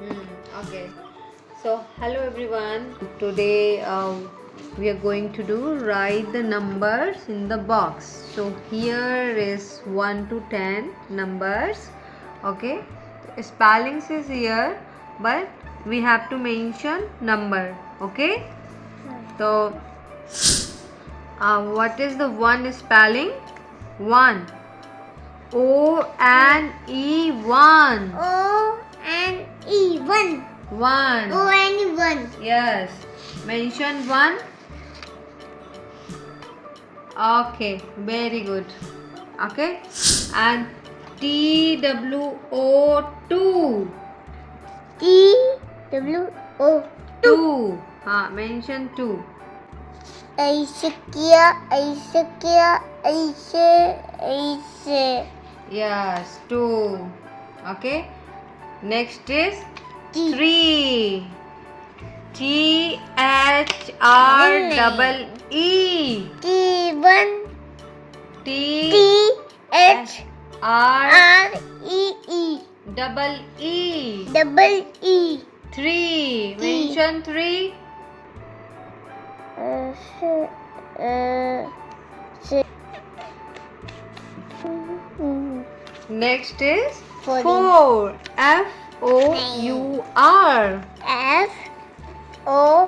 Okay. So hello everyone. Today we are going to do write the numbers in the box. So here is 1 to 10 numbers. Okay. Spellings is here, but we have to mention number. Okay. So what is the one spelling? One. O-N-E, one. O-N-E, one. One. O-N-E, one. Yes. Mention one. Okay. Very good. Okay. And T-W-O, two. T-W-O, Two. Mention two. ऐसे. Yes. Two. Okay. Next is T. three. T-H-R-E-E. T-1. T-H-R-E-E. Double E. Double E. Three. Mention three. Next is four. F-O-U-R. F-O-U-R.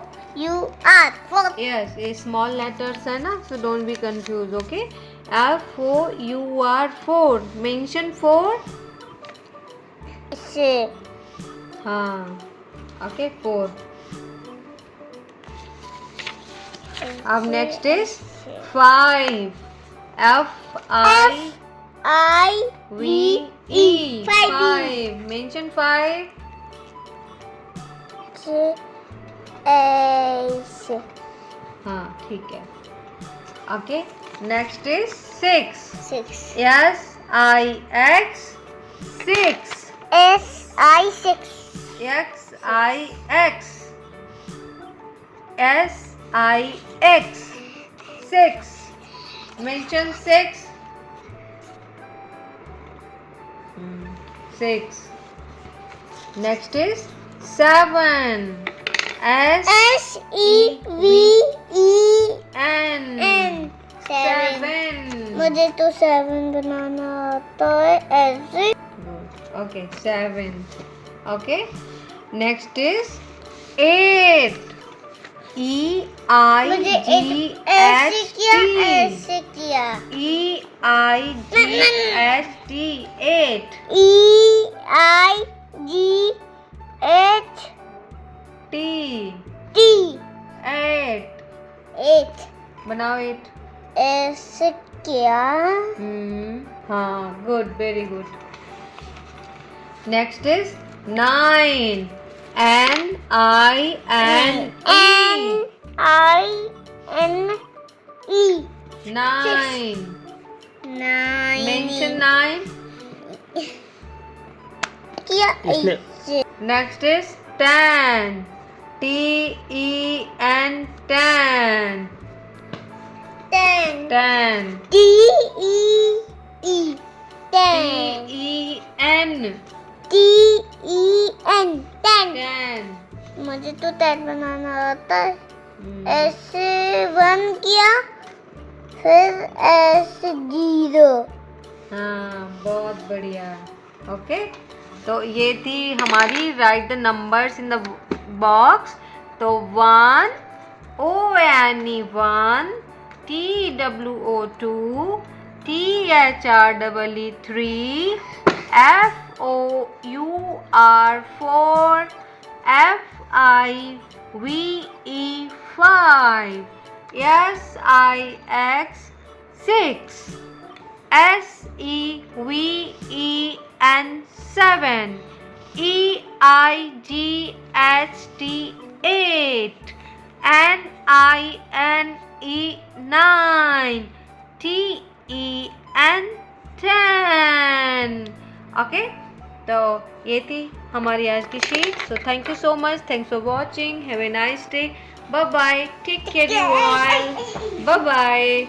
Four. Yes, ये small letters है ना, so don't be confused, okay? F-O-U-R, four. Mention four. Okay, four. अब next is five. F-I-V-E. Five. Mention five. ठीक है. Okay. Next is six. S-I-X. Six. S-I-6. X-I-X. S-I-X. Six. Mention six. Six. Next is seven. S-E-V-E-N. Seven. मुझे तो 7 बनाना आता है ऐसे. Okay, seven. Okay. Next is eight. E-I-G-H-T. ऐसे किया. E-I-G-H-T. Eight. E-I-G-H-T. Eight. बनाओ eight. ऐसे किया. Good, very good. Next is nine. N-I-N-E. N-I-N-E. Nine. Mention nine. किया ऐसे. Next is ten. T-E-N. Ten. Ten. T-E-E. T-E-N. T-E-N. Ten. मुझे तो 10 बनाना आता है. ऐसे 1 किया, फिर ऐसे 0. बहुत बढ़िया. ओके, तो ये थी हमारी right the numbers in the box. तो 1 O-N-E 1, T-W-O 2, T-H-R-E-E 3, F-O-U-R 4, F-I-V-E 5, S-I-X 6, S-E-V-E-N 7, E-I-G-H-T 8, N-I-N-E 9, T-E-N 10. Okay, तो ये थी हमारी आज की sheet. So thank you so much. Thanks for watching. Have a nice day. Bye bye. Take care you all. Bye bye.